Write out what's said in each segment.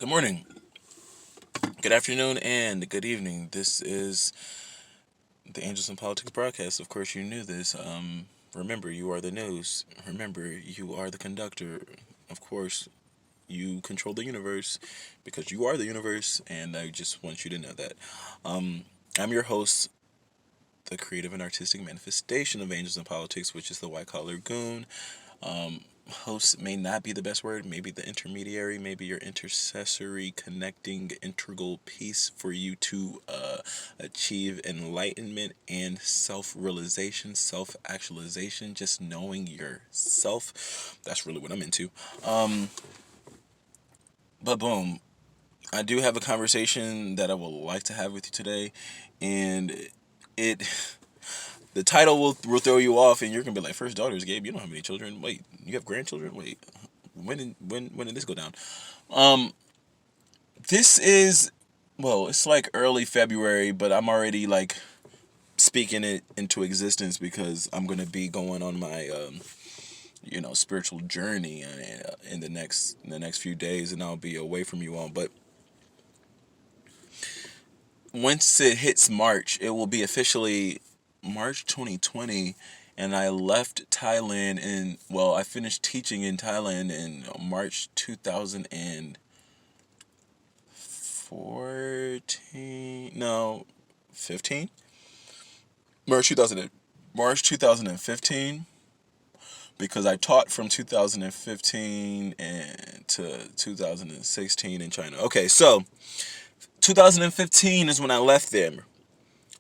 Good morning, good afternoon, and good evening. This is the Angels in Politics broadcast. Of course, you knew this. Remember, you are the news. Remember, you are the conductor. Of course, you control the universe because you are the universe, and I just want you to know that. Um, I'm your host, the creative and artistic manifestation of Angels in Politics, which is the white collar goon. Host may not be the best word, maybe the intermediary, maybe your intercessory connecting integral piece for you to achieve enlightenment and self-realization, self-actualization, just knowing yourself. That's really what I'm into. um but boom, I do have a conversation that I would like to have with you today, and it the title will throw you off, and you're gonna be like, first daughters, Gabe, you don't have any children. Wait, you have grandchildren? Wait, when did this go down? Um, this is, well, it's like early February, but I'm already like speaking it into existence because I'm gonna be going on my spiritual journey in the next few days, and I'll be away from you all. But once it hits March, it will be officially March 2020. And I left Thailand I finished teaching in Thailand in March 2014. No, 15? March 2000, March 2015, because I taught from 2015 and to 2016 in China. Okay, so 2015 is when I left them.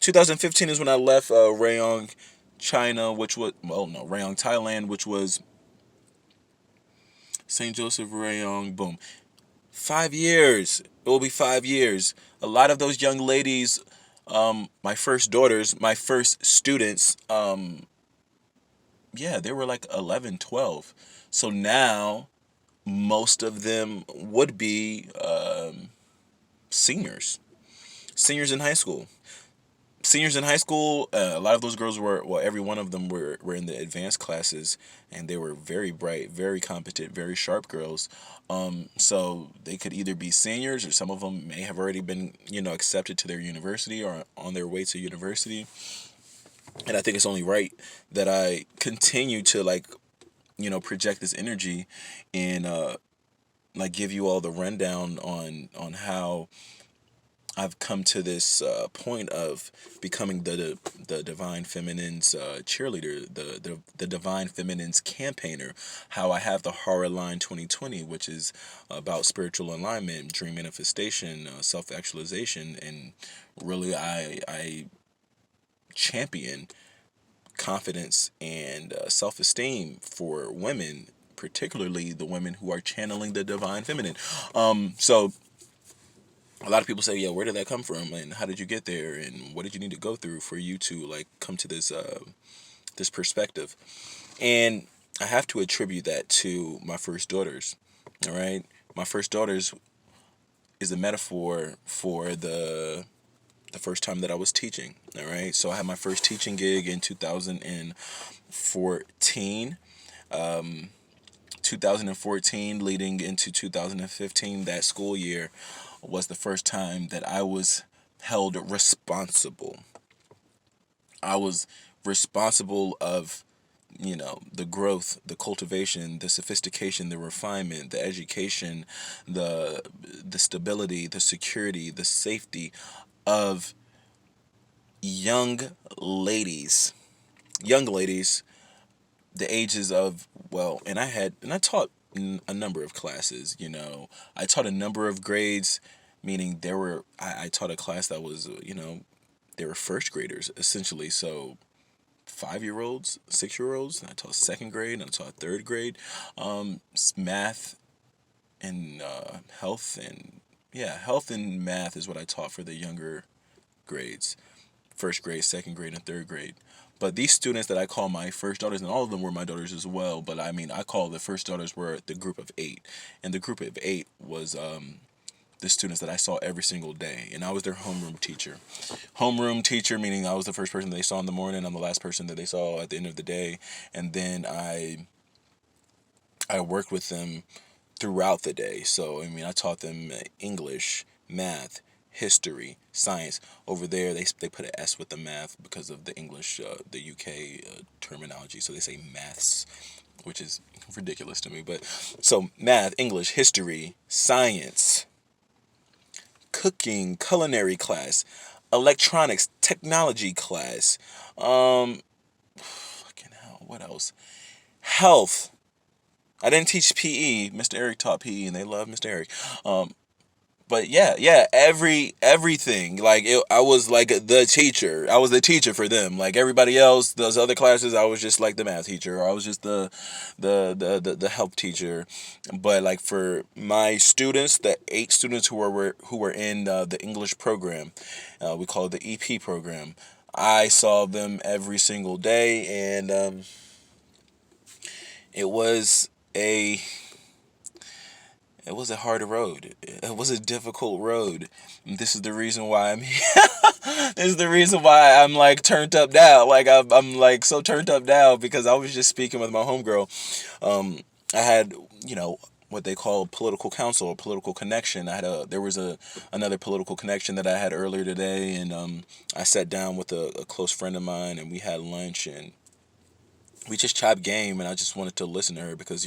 2015 is when I left Rayong, China, which was, well, no, Rayong, Thailand, which was St. Joseph, Rayong, boom. 5 years. It will be 5 years. A lot of those young ladies, my first daughters, my first students, yeah, they were like 11, 12. So now most of them would be seniors, seniors in high school. Seniors in high school, a lot of those girls were, well, every one of them were in the advanced classes, and they were very bright, very competent, very sharp girls. So they could either be seniors, or some of them may have already been, accepted to their university or on their way to university. And I think it's only right that I continue to, like, project this energy and like give you all the rundown on how I've come to this point of becoming the divine feminine's cheerleader, the divine feminine's campaigner. How I have the horror line 2020, which is about spiritual alignment, dream manifestation, self actualization, and really I champion confidence and self esteem for women, particularly the women who are channeling the divine feminine. So a lot of people say, yeah, where did that come from, and how did you get there, and what did you need to go through for you to like come to this perspective? And I have to attribute that to my first daughters. All right, my first daughters is a metaphor for the first time that I was teaching. All right, so I had my first teaching gig in 2014. 2014 leading into 2015, that school year was the first time that I was held responsible. I was responsible of, the growth, the cultivation, the sophistication, the refinement, the education, the stability, the security, the safety of young ladies. Young ladies, the ages of, well, and I taught a number of classes. I taught a number of grades, meaning I taught a class that was, they were first graders essentially. So 5 year olds, 6 year olds, and I taught second grade, and I taught third grade, math and health, and yeah, health and math is what I taught for the younger grades, first grade, second grade, and third grade. But these students that I call my first daughters, and all of them were my daughters as well, but I mean, I call the first daughters were the group of eight. And the group of eight was the students that I saw every single day. And I was their homeroom teacher. Homeroom teacher, meaning I was the first person they saw in the morning, I'm the last person that they saw at the end of the day. And then I worked with them throughout the day. So, I mean, I taught them English, math, history, science. Over there, they put an S with the math because of the English, the UK terminology. So they say maths, which is ridiculous to me. But so math, English, history, science, cooking, culinary class, electronics, technology class. Fucking hell, what else? Health. I didn't teach PE. Mr. Eric taught PE, and they love Mr. Eric. But yeah, everything. Like I was like the teacher. I was the teacher for them. Like everybody else, those other classes, I was just like the math teacher, or I was just the help teacher. But like for my students, the 8 students who were in the English program, we call it the EP program. I saw them every single day, and it was a it was a hard road. It was a difficult road. And this is the reason why I'm here. This is the reason why I'm like turned up now. Like I'm like so turned up now because I was just speaking with my homegirl. I had, what they call political counsel or political connection. There was another political connection that I had earlier today, and I sat down with a close friend of mine, and we had lunch, and we just chopped game, and I just wanted to listen to her because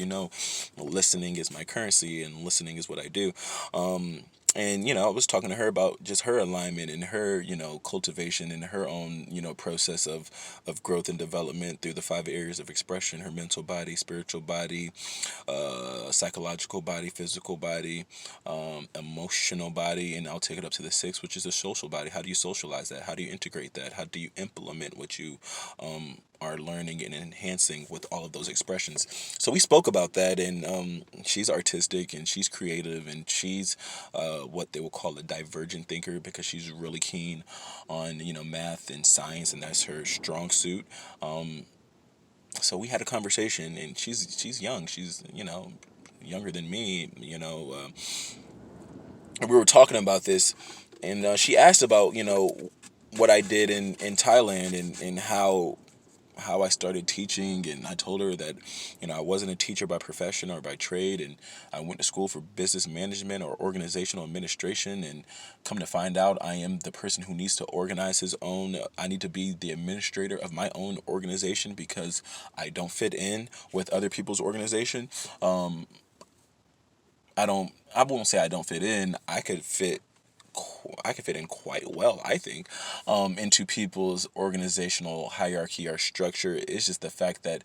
listening is my currency, and listening is what I do. And I was talking to her about just her alignment and her cultivation and her own process of growth and development through the 5 areas of expression: her mental body, spiritual body, psychological body, physical body, emotional body, and I'll take it up to the 6th, which is the social body. How do you socialize that? How do you integrate that? How do you implement what you are learning and enhancing with all of those expressions? So we spoke about that, and she's artistic and she's creative, and she's what they will call a divergent thinker because she's really keen on math and science, and that's her strong suit. So we had a conversation, and she's young. She's younger than me. And we were talking about this, and she asked about what I did in Thailand, and how I started teaching. And I told her that I wasn't a teacher by profession or by trade, and I went to school for business management or organizational administration, and come to find out I am the person who needs to organize his own. I need to be the administrator of my own organization because I don't fit in with other people's organization. I won't say I don't fit in. I could fit in quite well, I think, into people's organizational hierarchy or structure. It's just the fact that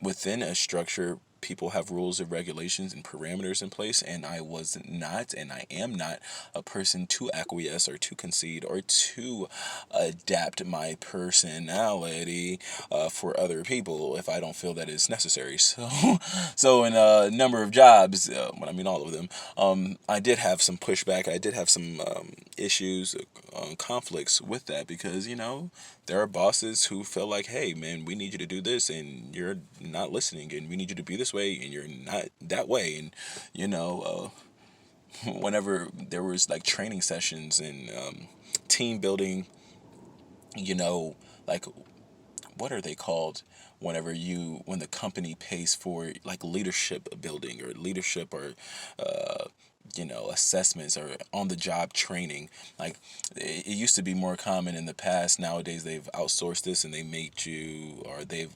within a structure, people have rules and regulations and parameters in place, and I was not, and I am not a person to acquiesce or to concede or to adapt my personality for other people if I don't feel that it's necessary. So in a number of jobs, when I mean all of them, I did have some pushback. I did have some issues, conflicts with that because there are bosses who feel like, hey man, we need you to do this and you're not listening, and we need you to be this way and you're not that way. And whenever there was like training sessions and team building, like, what are they called, when the company pays for like leadership building or leadership or assessments or on the job training. Like it used to be more common in the past. Nowadays they've outsourced this, and they made you, or they've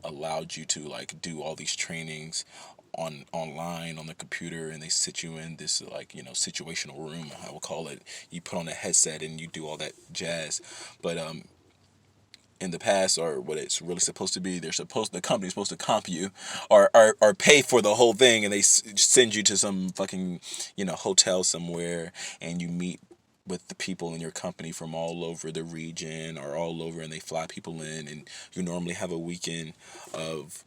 allowed you to like do all these trainings online on the computer, and they sit you in this like situational room, I will call it. You put on a headset and you do all that jazz. But in the past, or what it's really supposed to be, the company's supposed to comp you, or pay for the whole thing, and they send you to some fucking hotel somewhere, and you meet with the people in your company from all over the region or all over, and they fly people in, and you normally have a weekend of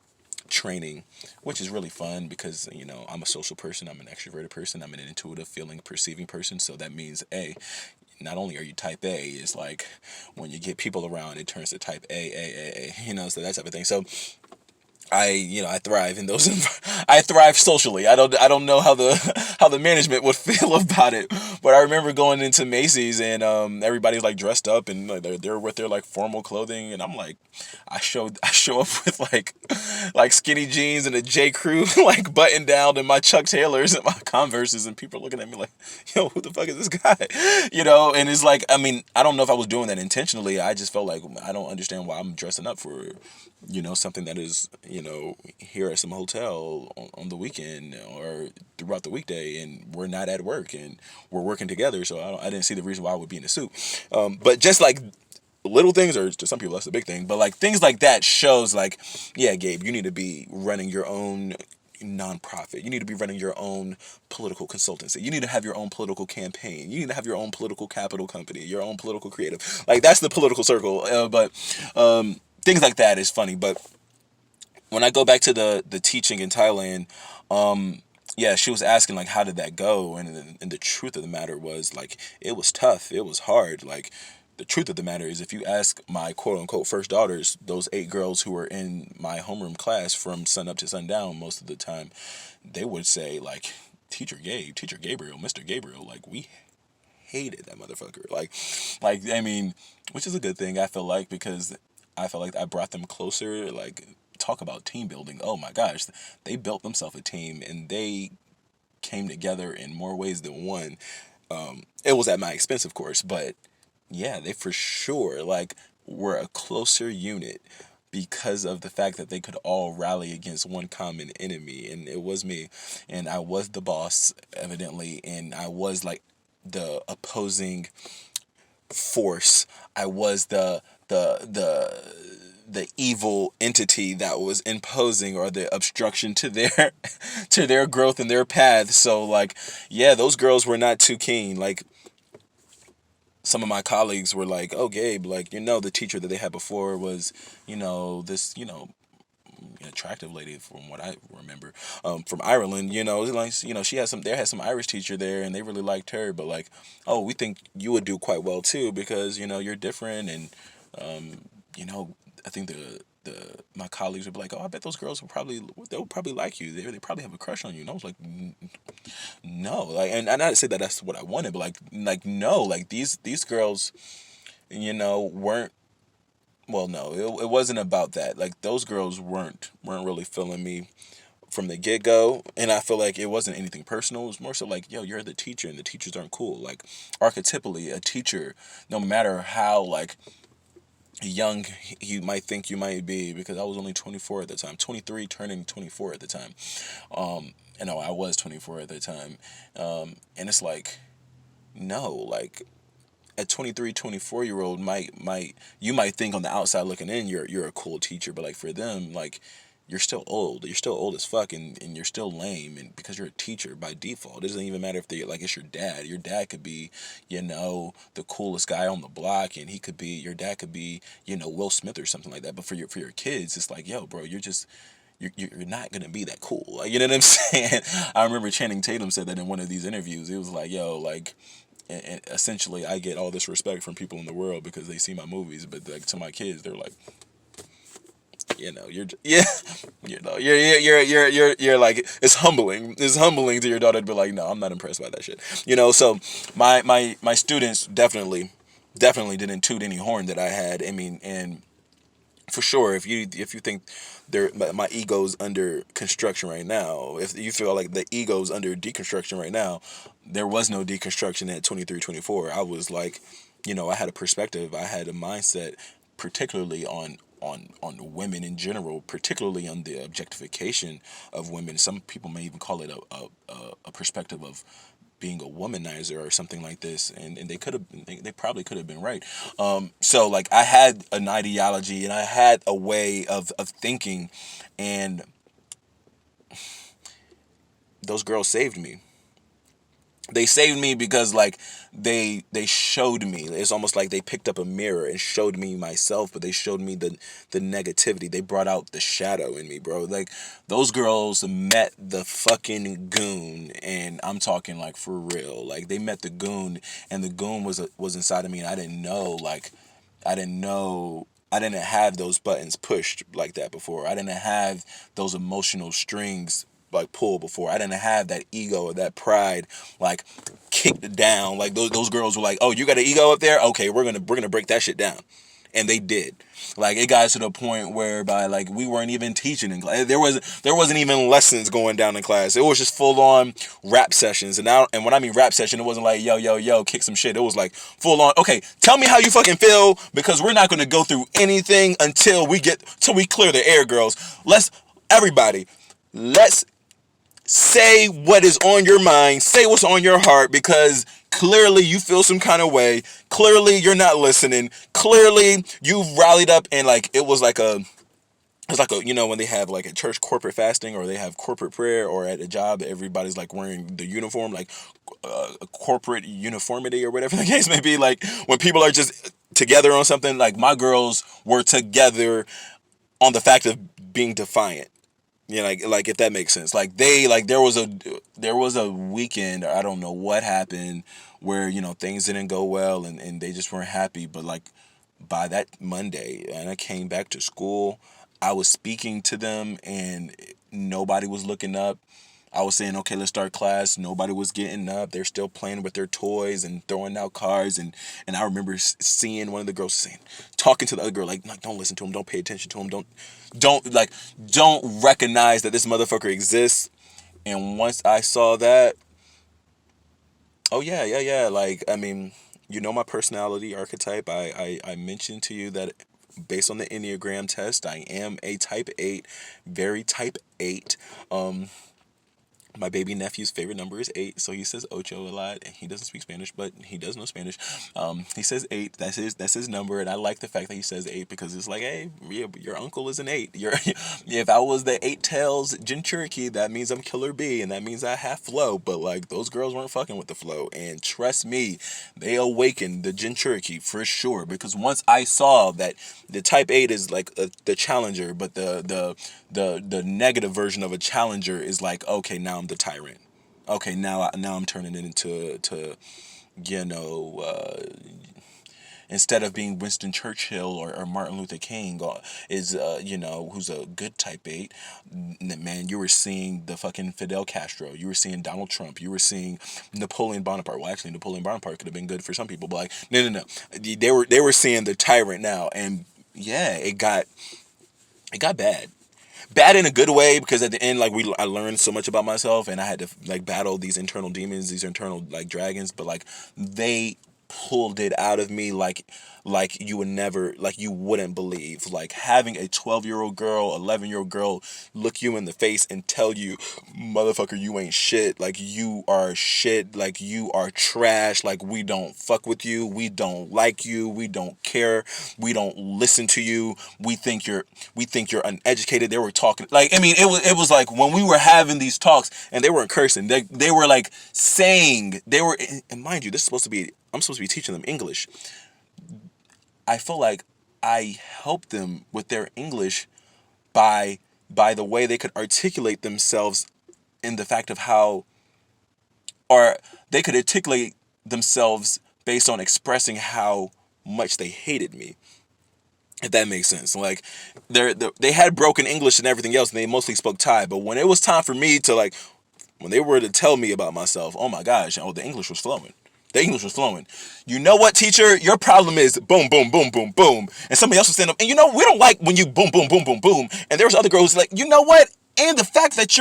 training, which is really fun because I'm a social person, I'm an extroverted person, I'm an intuitive feeling perceiving person. So that means not only are you type A, it's like when you get people around, it turns to type A, so that type of thing. So I thrive in those. I thrive socially. I don't know how the how the management would feel about it, but I remember going into Macy's and everybody's like dressed up and like, they're with their like formal clothing, and I'm like, I show up with like skinny jeans and a J Crew like button down and my Chuck Taylors and my Converses, and people are looking at me like, yo, who the fuck is this guy? And it's like, I mean, I don't know if I was doing that intentionally. I just felt like I don't understand why I'm dressing up for something that is, here at some hotel on the weekend or throughout the weekday, and we're not at work and we're working together. So I didn't see the reason why I would be in a suit. But just like little things, or to some people that's a big thing, but like things like that shows like, yeah, Gabe, you need to be running your own nonprofit. You need to be running your own political consultancy. You need to have your own political campaign. You need to have your own political capital company, your own political creative. Like that's the political circle. But things like that is funny. But when I go back to the teaching in Thailand, yeah, she was asking like, how did that go? And the truth of the matter was like, it was tough. It was hard. Like, the truth of the matter is, if you ask my quote unquote first daughters, those 8 girls who were in my homeroom class from sun up to sundown most of the time, they would say like, Teacher Gabriel, Mr. Gabriel, like we hated that motherfucker. Like I mean, which is a good thing I feel like, because I felt like I brought them closer. Like, talk about team building. Oh my gosh, they built themselves a team and they came together in more ways than one. It was at my expense, of course, but yeah, they for sure like were a closer unit because of the fact that they could all rally against one common enemy, and it was me. And I was the boss, evidently, and I was like the opposing force. I was the evil entity that was imposing, or the obstruction to their to their growth and their path. So like, yeah, those girls were not too keen. Like, some of my colleagues were like, "Oh, Gabe, like, the teacher that they had before was, this, attractive lady, from what I remember, from Ireland. Like, she had some. There had some Irish teacher there, and they really liked her. But like, oh, we think you would do quite well too, because you're different, and you know, I think the my colleagues would be like, oh, I bet those girls they'll probably like you. They probably have a crush on you. And I was like, no, like, and I didn't say that that's what I wanted, but like no, like these girls, weren't. Well, no, it wasn't about that. Like, those girls weren't really feeling me from the get go, and I feel like it wasn't anything personal. It was more so like, yo, you're the teacher, and the teachers aren't cool. Like, archetypally, a teacher, no matter how like young you might think you might be, because I was only 24 at the time, 23 turning 24 at the time. No, I was 24 at the time. And it's like, no, like, a 23, 24-year-old might think on the outside looking in, you're a cool teacher, but like for them, like, you're still old as fuck, and you're still lame, and because you're a teacher by default. It doesn't even matter if they like, it's your dad could be, the coolest guy on the block, and your dad could be, Will Smith or something like that. But for your kids, it's like, yo, bro, you're not gonna be that cool. Like, you know what I'm saying? I remember Channing Tatum said that in one of these interviews. It was like, yo, like, and essentially I get all this respect from people in the world because they see my movies, but like, to my kids, they're like, yeah, you're like, it's humbling. It's humbling to your daughter to be like, no, I'm not impressed by that shit. So my students definitely didn't toot any horn that I had. I mean, and for sure, if you think my ego's under construction right now, if you feel like the ego's under deconstruction right now, there was no deconstruction at 23, 24. I was like, I had a perspective, I had a mindset, particularly on women in general, particularly on the objectification of women. Some people may even call it a perspective of being a womanizer or something like this, and they probably could have been right. So like, I had an ideology and I had a way of thinking, and those girls saved me. They saved me because like, they showed me. It's almost like they picked up a mirror and showed me myself, but they showed me the negativity. They brought out the shadow in me, bro. Like, those girls met the fucking goon, and I'm talking like for real. Like, they met the goon, and the goon was inside of me, and I didn't know. Like, I didn't know I didn't have those buttons pushed like that before. I didn't have those emotional strings like pulled before. I didn't have that ego or that pride like kicked down. Like those girls were like, "Oh, you got an ego up there? Okay, we're gonna break that shit down." And they did. Like it got to the point whereby like we weren't even teaching in class. There wasn't even lessons going down in class. It was just full on rap sessions. And when I mean rap session, it wasn't like yo yo yo kick some shit. It was like full on. Okay, tell me how you fucking feel because we're not gonna go through anything till we clear the air, girls. Everybody, let's say what is on your mind, say what's on your heart, because clearly you feel some kind of way. Clearly you're not listening. Clearly you've rallied up and like it's like a when they have like a church corporate fasting or they have corporate prayer or at a job everybody's like wearing the uniform like corporate uniformity or whatever the case may be, like when people are just together on something, like my girls were together on the fact of being defiant. Like if that makes sense. Like there was a weekend, I don't know what happened, where things didn't go well and they just weren't happy. But like by that Monday, and I came back to school, I was speaking to them and nobody was looking up. I was saying, okay, let's start class. Nobody was getting up. They're still playing with their toys and throwing out cards. And I remember seeing one of the girls saying, talking to the other girl, like don't listen to him. Don't pay attention to him. Don't recognize that this motherfucker exists. And once I saw that, oh yeah, yeah, yeah. Like, I mean, my personality archetype. I mentioned to you that based on the Enneagram test, I am a type 8, very type 8. My baby nephew's favorite number is 8, so he says ocho a lot. He doesn't speak Spanish, but he does know Spanish. He says 8. That's his number, and I like the fact that he says 8 because it's like, hey, yeah, your uncle is an 8. If I was the 8 tails Jin Cherokee, that means I'm Killer B, and that means I have flow. But like those girls weren't fucking with the flow, and trust me, they awakened the Jin Cherokee for sure. Because once I saw that the Type 8 is like the challenger, but the negative version of a challenger is like, okay, now I'm the tyrant. Okay, now I'm turning it into you know instead of being Winston Churchill or Martin Luther King, is who's a good type 8. Man, you were seeing the fucking Fidel Castro, you were seeing Donald Trump, you were seeing Napoleon Bonaparte. Well, actually Napoleon Bonaparte could have been good for some people, but like no, they were seeing the tyrant now. And yeah, it got bad in a good way, because at the end, like I learned so much about myself and I had to like battle these internal demons, these internal like dragons. But like they pulled it out of me like you would never, like you wouldn't believe. Like having a 12-year-old girl, 11-year-old girl look you in the face and tell you, motherfucker, you ain't shit. Like you are shit. Like you are trash. Like we don't fuck with you. We don't like you. We don't care. We don't listen to you. We think you're uneducated. They were talking like, I mean, it was like when we were having these talks and they weren't cursing. They were like saying, they were, and mind you, I'm supposed to be teaching them English. I feel like I helped them with their English by the way they could articulate themselves, in the fact of how, or they could articulate themselves based on expressing how much they hated me, if that makes sense. Like they had broken English and everything else, and they mostly spoke Thai. But when it was time for me to like, when they were to tell me about myself, oh my gosh, the English was flowing. The English was flowing. You know what, teacher? Your problem is boom, boom, boom, boom, boom. And somebody else would stand up, and we don't like when you boom, boom, boom, boom, boom. And there was other girls like, you know what? And the fact that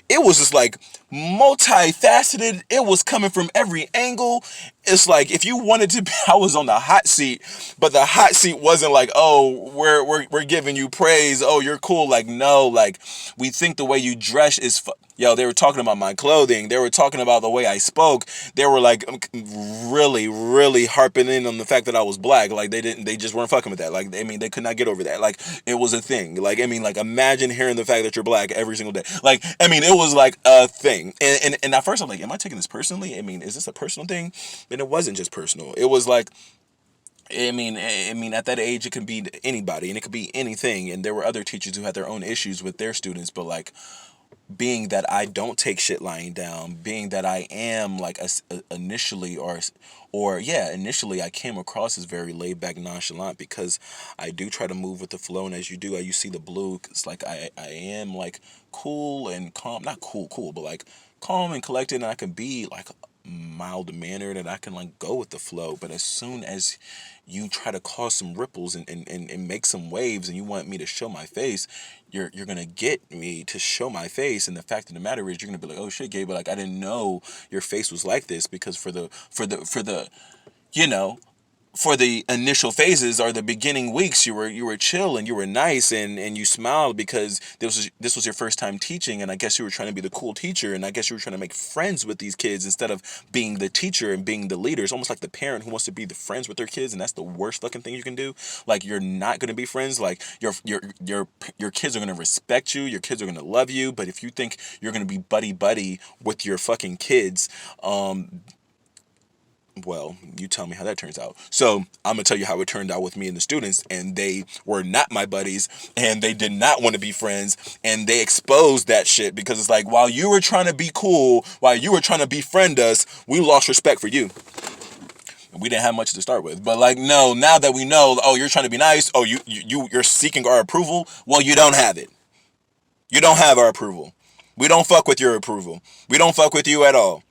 it was just like multifaceted. It was coming from every angle. It's like if you wanted to be, I was on the hot seat, but the hot seat wasn't like, oh, we're giving you praise. Oh, you're cool. Like, no, like we think the way you dress is yo, they were talking about my clothing. They were talking about the way I spoke. They were like really, really harping in on the fact that I was black. Like they just weren't fucking with that. Like, I mean, they could not get over that. Like it was a thing. Like, I mean, like imagine hearing the fact that you're black every single day. Like, I mean, it was like a thing. And at first I'm like, am I taking this personally? I mean, is this a personal thing? And it wasn't just personal. It was like, I mean, at that age, it could be anybody and it could be anything. And there were other teachers who had their own issues with their students, but like, being that I don't take shit lying down, being that I am like initially or yeah, initially I came across as very laid back, nonchalant because I do try to move with the flow, and as you do, you see the blue. It's like I am like cool and calm, not cool, but like calm and collected, and I can be like mild mannered and I can like go with the flow. But as soon as you try to cause some ripples and make some waves and you want me to show my face, you're gonna get me to show my face. And the fact of the matter is you're gonna be like, oh shit, Gabe, but like I didn't know your face was like this, because for the you know for the initial phases or the beginning weeks, you were chill and you were nice and you smiled because this was your first time teaching, and I guess you were trying to be the cool teacher, and I guess you were trying to make friends with these kids instead of being the teacher and being the leader. It's almost like the parent who wants to be the friends with their kids, and that's the worst fucking thing you can do. Like, you're not going to be friends. Like, your kids are going to respect you, your kids are going to love you, but if you think you're going to be buddy buddy with your fucking kids, well, you tell me how that turns out. So I'm gonna tell you how it turned out with me and the students, and they were not my buddies, and they did not want to be friends, and they exposed that shit because it's like, while you were trying to be cool, while you were trying to befriend us, we lost respect for you. We didn't have much to start with, but like, no, now that we know, oh, you're trying to be nice, oh, you're seeking our approval. Well, you don't have it. You don't have our approval. We don't fuck with your approval. We don't fuck with you at all.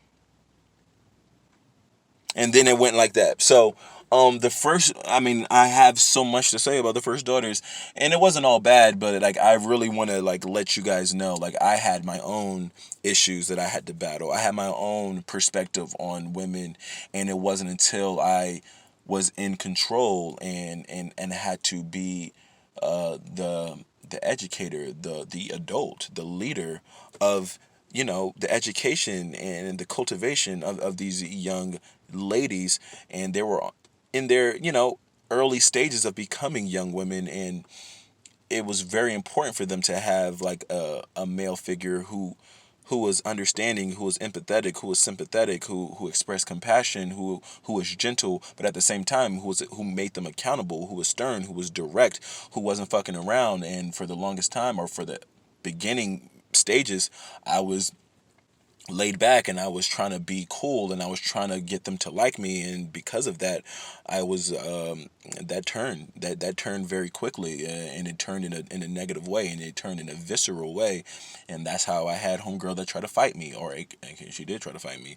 And then it went like that. So the first, I mean, I have so much to say about the first daughters, and it wasn't all bad, but like, I really want to like let you guys know, like, I had my own issues that I had to battle. I had my own perspective on women, and it wasn't until I was in control and had to be the educator, the adult, the leader of, the education and the cultivation of these young ladies. And they were in their, early stages of becoming young women, and it was very important for them to have like a male figure who was understanding, who was empathetic, who was sympathetic, who expressed compassion, who was gentle, but at the same time who made them accountable, who was stern, who was direct, who wasn't fucking around. And for the longest time, or for the beginning stages, I was laid back and I was trying to be cool and I was trying to get them to like me, and because of that, I was that turned very quickly, and it turned in a negative way, and it turned in a visceral way. And that's how I had homegirl that tried to fight me, or she did try to fight me.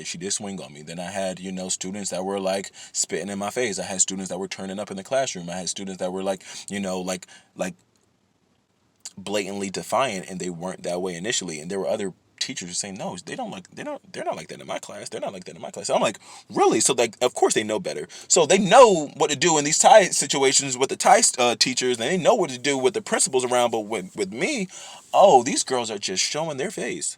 She did swing on me. Then I had, students that were like spitting in my face. I had students that were turning up in the classroom. I had students that were like, like blatantly defiant, and they weren't that way initially. And there were other teachers who saying, no, they're not like that in my class. They're not like that in my class. So I'm like, really? So like, of course they know better. So they know what to do in these tie situations with the tie teachers, and they know what to do with the principals around. But with me, oh, these girls are just showing their face.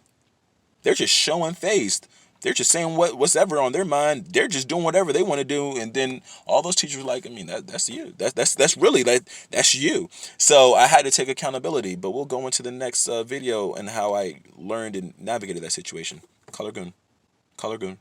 They're just showing face. They're just saying what's ever on their mind. They're just doing whatever they want to do, and then all those teachers were like, I mean, that's you. That's really like, that's you. So I had to take accountability. But we'll go into the next video and how I learned and navigated that situation. Color Goon. Color Goon.